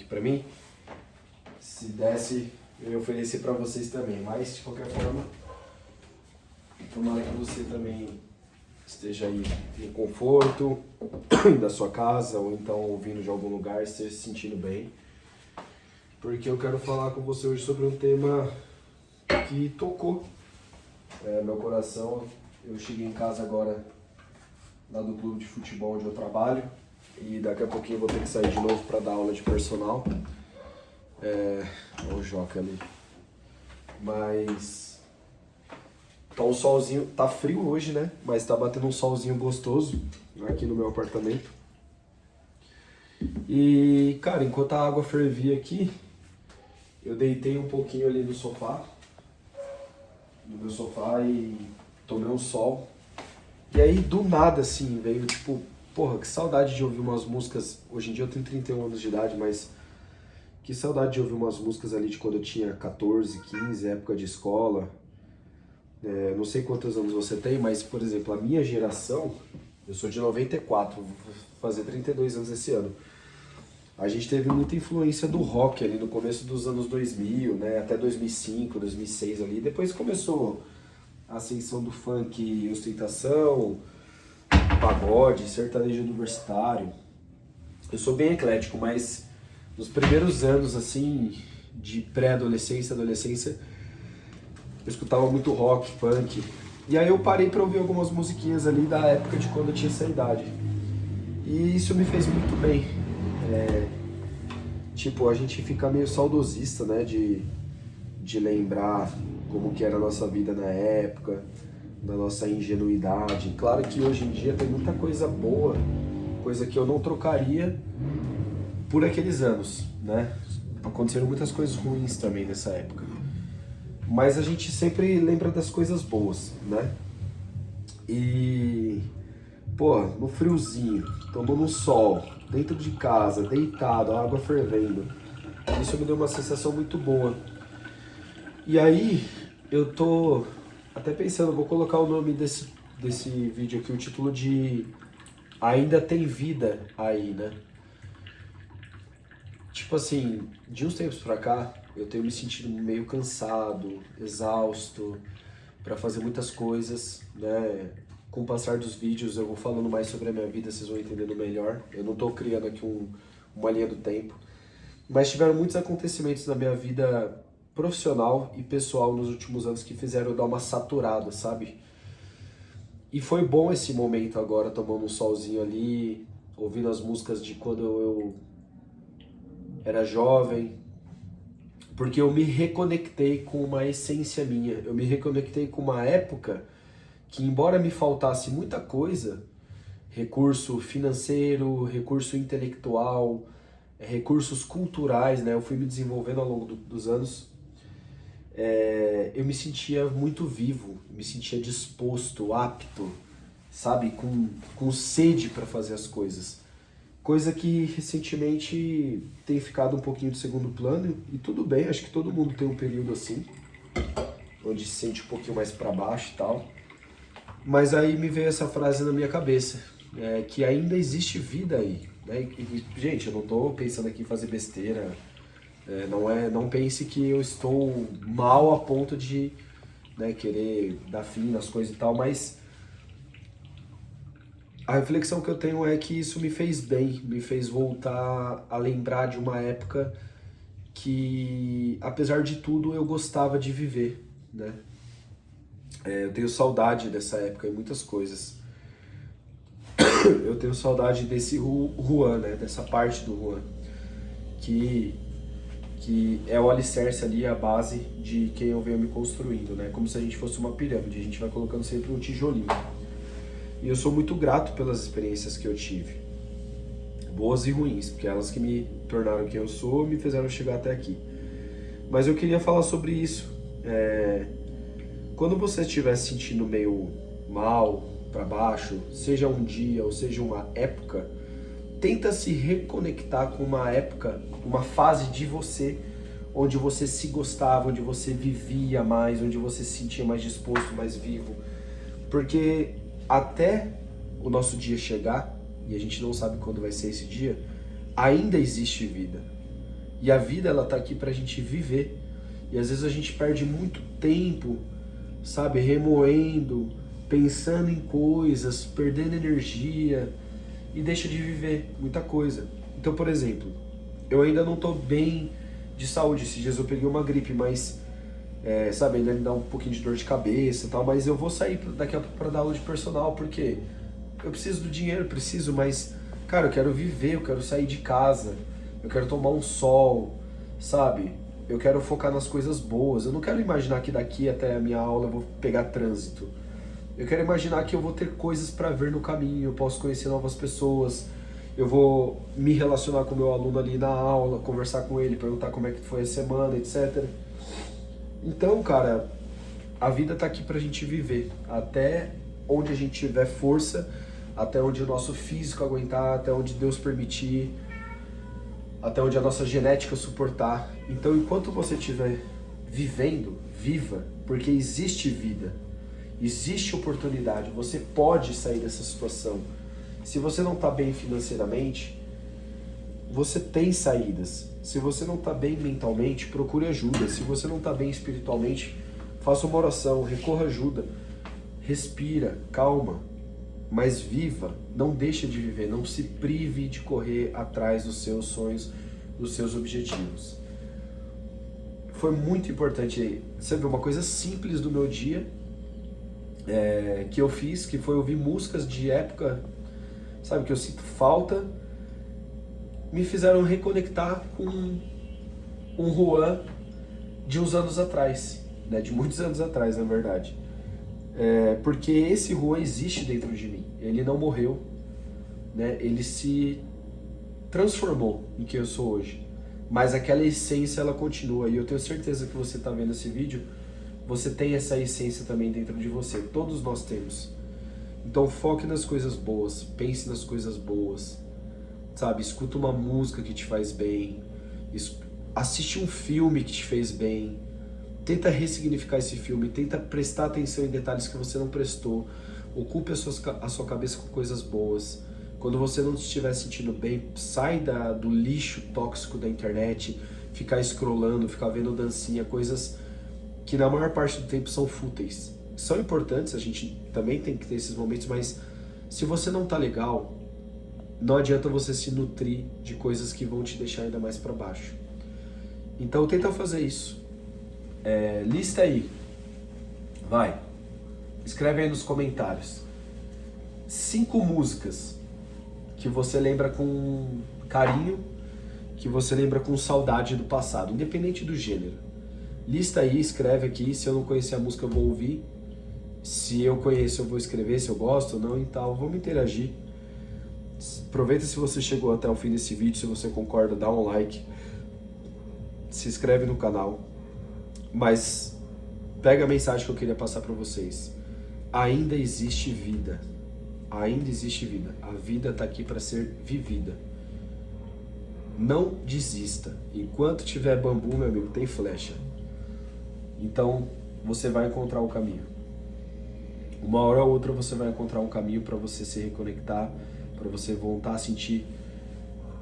pra mim. Se desse, eu ia oferecer pra vocês também. Mas, de qualquer forma, tomara que você também esteja aí em conforto da sua casa ou então ouvindo de algum lugar, esteja se sentindo bem. Porque eu quero falar com você hoje sobre um tema que tocou meu coração. Eu cheguei em casa agora lá do clube de futebol onde eu trabalho e daqui a pouquinho eu vou ter que sair de novo para dar aula de personal. Olha o Joca ali. Mas tá um solzinho, tá frio hoje, né? Mas tá batendo um solzinho gostoso aqui no meu apartamento. E, cara, enquanto a água fervia aqui, eu deitei um pouquinho ali no meu sofá e tomei um sol. E aí, do nada, assim, veio tipo, porra, que saudade de ouvir umas músicas. Hoje em dia eu tenho 31 anos de idade, mas que saudade de ouvir umas músicas ali de quando eu tinha 14, 15, época de escola. Não sei quantos anos você tem, mas, por exemplo, a minha geração, eu sou de 94, vou fazer 32 anos esse ano. A gente teve muita influência do rock ali no começo dos anos 2000, né, até 2005, 2006 ali. Depois começou a ascensão do funk e ostentação, pagode, sertanejo universitário. Eu sou bem eclético, mas nos primeiros anos, assim, de pré-adolescência, adolescência, eu escutava muito rock, punk. E aí eu parei pra ouvir algumas musiquinhas ali da época de quando eu tinha essa idade. E isso me fez muito bem. Tipo, a gente fica meio saudosista, né, de lembrar como que era a nossa vida na época, da nossa ingenuidade. Claro que hoje em dia tem muita coisa boa, coisa que eu não trocaria por aqueles anos, né? Aconteceram muitas coisas ruins também nessa época. Mas a gente sempre lembra das coisas boas, né? E, pô, no friozinho, tomando um sol, dentro de casa, deitado, a água fervendo, isso me deu uma sensação muito boa. E aí, eu tô até pensando, vou colocar o nome desse vídeo aqui, o título de Ainda Tem Vida Aí, né? Tipo assim, de uns tempos pra cá, eu tenho me sentido meio cansado, exausto, pra fazer muitas coisas, né? Com o passar dos vídeos eu vou falando mais sobre a minha vida, vocês vão entendendo melhor. Eu não tô criando aqui uma linha do tempo. Mas tiveram muitos acontecimentos na minha vida profissional e pessoal nos últimos anos que fizeram eu dar uma saturada, sabe? E foi bom esse momento agora, tomando um solzinho ali, ouvindo as músicas de quando eu era jovem, porque eu me reconectei com uma essência minha, eu me reconectei com uma época que, embora me faltasse muita coisa, recurso financeiro, recurso intelectual, recursos culturais, né? Eu fui me desenvolvendo ao longo dos anos, eu me sentia muito vivo, me sentia disposto, apto, sabe? Com sede para fazer as coisas. Coisa que recentemente tem ficado um pouquinho de segundo plano, e tudo bem, acho que todo mundo tem um período assim, onde se sente um pouquinho mais para baixo e tal. Mas aí me veio essa frase na minha cabeça, que ainda existe vida aí, né? E, gente, eu não tô pensando aqui em fazer besteira, não pense que eu estou mal a ponto de, né, querer dar fim nas coisas e tal, mas a reflexão que eu tenho é que isso me fez bem, me fez voltar a lembrar de uma época que, apesar de tudo, eu gostava de viver, né? Eu tenho saudade dessa época em muitas coisas. Eu tenho saudade desse Juan, né? Dessa parte do Juan, que é o alicerce ali, a base de quem eu venho me construindo, né? Como se a gente fosse uma pirâmide, a gente vai colocando sempre um tijolinho. E eu sou muito grato pelas experiências que eu tive, boas e ruins, porque elas que me tornaram quem eu sou, me fizeram chegar até aqui. Mas eu queria falar sobre isso. Quando você estiver se sentindo meio mal, para baixo, seja um dia ou seja uma época, tenta se reconectar com uma época, uma fase de você, onde você se gostava, onde você vivia mais, onde você se sentia mais disposto, mais vivo. Porque até o nosso dia chegar, e a gente não sabe quando vai ser esse dia, ainda existe vida. E a vida, ela tá aqui pra gente viver. E às vezes a gente perde muito tempo, sabe, remoendo, pensando em coisas, perdendo energia e deixa de viver muita coisa. Então, por exemplo, eu ainda não tô bem de saúde. Esses dias eu peguei uma gripe, mas, sabe, ainda me dá um pouquinho de dor de cabeça e tal, mas eu vou sair daqui a pouco pra dar aula de personal, porque eu preciso do dinheiro, preciso, mas, cara, eu quero viver, eu quero sair de casa, eu quero tomar um sol, sabe? Eu quero focar nas coisas boas. Eu não quero imaginar que daqui até a minha aula eu vou pegar trânsito. Eu quero imaginar que eu vou ter coisas para ver no caminho, eu posso conhecer novas pessoas, eu vou me relacionar com o meu aluno ali na aula, conversar com ele, perguntar como é que foi a semana, etc. Então, cara, a vida tá aqui pra gente viver, até onde a gente tiver força, até onde o nosso físico aguentar, até onde Deus permitir, até onde a nossa genética suportar. Então, enquanto você estiver vivendo, viva, porque existe vida, existe oportunidade, você pode sair dessa situação. Se você não está bem financeiramente, você tem saídas. Se você não está bem mentalmente, procure ajuda. Se você não está bem espiritualmente, faça uma oração, recorra ajuda. Respira, calma, mas viva, não deixa de viver, não se prive de correr atrás dos seus sonhos, dos seus objetivos. Foi muito importante, sabe, uma coisa simples do meu dia que eu fiz, que foi ouvir músicas de época, sabe, que eu sinto falta, me fizeram reconectar com um Juan de uns anos atrás, né, de muitos anos atrás, na verdade. Porque esse Juan existe dentro de mim, ele não morreu, né? Ele se transformou em quem eu sou hoje, mas aquela essência ela continua, e eu tenho certeza que você está vendo esse vídeo, você tem essa essência também dentro de você, todos nós temos. Então foque nas coisas boas, pense nas coisas boas, sabe? Escuta uma música que te faz bem, assiste um filme que te fez bem, tenta ressignificar esse filme, tenta prestar atenção em detalhes que você não prestou, ocupe a sua cabeça com coisas boas. Quando você não estiver sentindo bem, sai do lixo tóxico da internet, ficar scrollando, ficar vendo dancinha, coisas que na maior parte do tempo são fúteis. São importantes, a gente também tem que ter esses momentos, mas se você não tá legal, não adianta você se nutrir de coisas que vão te deixar ainda mais para baixo. Então tenta fazer isso. Lista aí, vai, escreve aí nos comentários 5 músicas que você lembra com carinho, que você lembra com saudade do passado, independente do gênero. Lista aí, escreve aqui, se eu não conhecer a música eu vou ouvir, se eu conheço eu vou escrever, se eu gosto ou não e tal, vamos interagir. Aproveita se você chegou até o fim desse vídeo, se você concorda, dá um like, se inscreve no canal. Mas pega a mensagem que eu queria passar para vocês. Ainda existe vida. Ainda existe vida. A vida está aqui para ser vivida. Não desista. Enquanto tiver bambu, meu amigo, tem flecha. Então você vai encontrar o caminho. Uma hora ou outra você vai encontrar um caminho para você se reconectar, para você voltar a sentir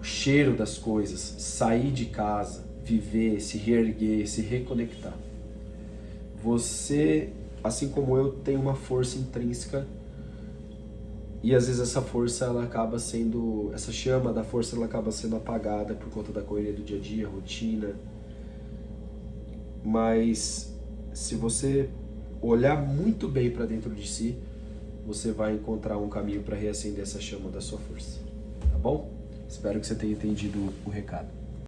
o cheiro das coisas, sair de casa, viver, se reerguer, se reconectar. Você, assim como eu, tem uma força intrínseca e às vezes essa força ela acaba sendo, essa chama da força ela acaba sendo apagada por conta da correria do dia a dia, rotina. Mas se você olhar muito bem para dentro de si, você vai encontrar um caminho para reacender essa chama da sua força, tá bom? Espero que você tenha entendido o recado.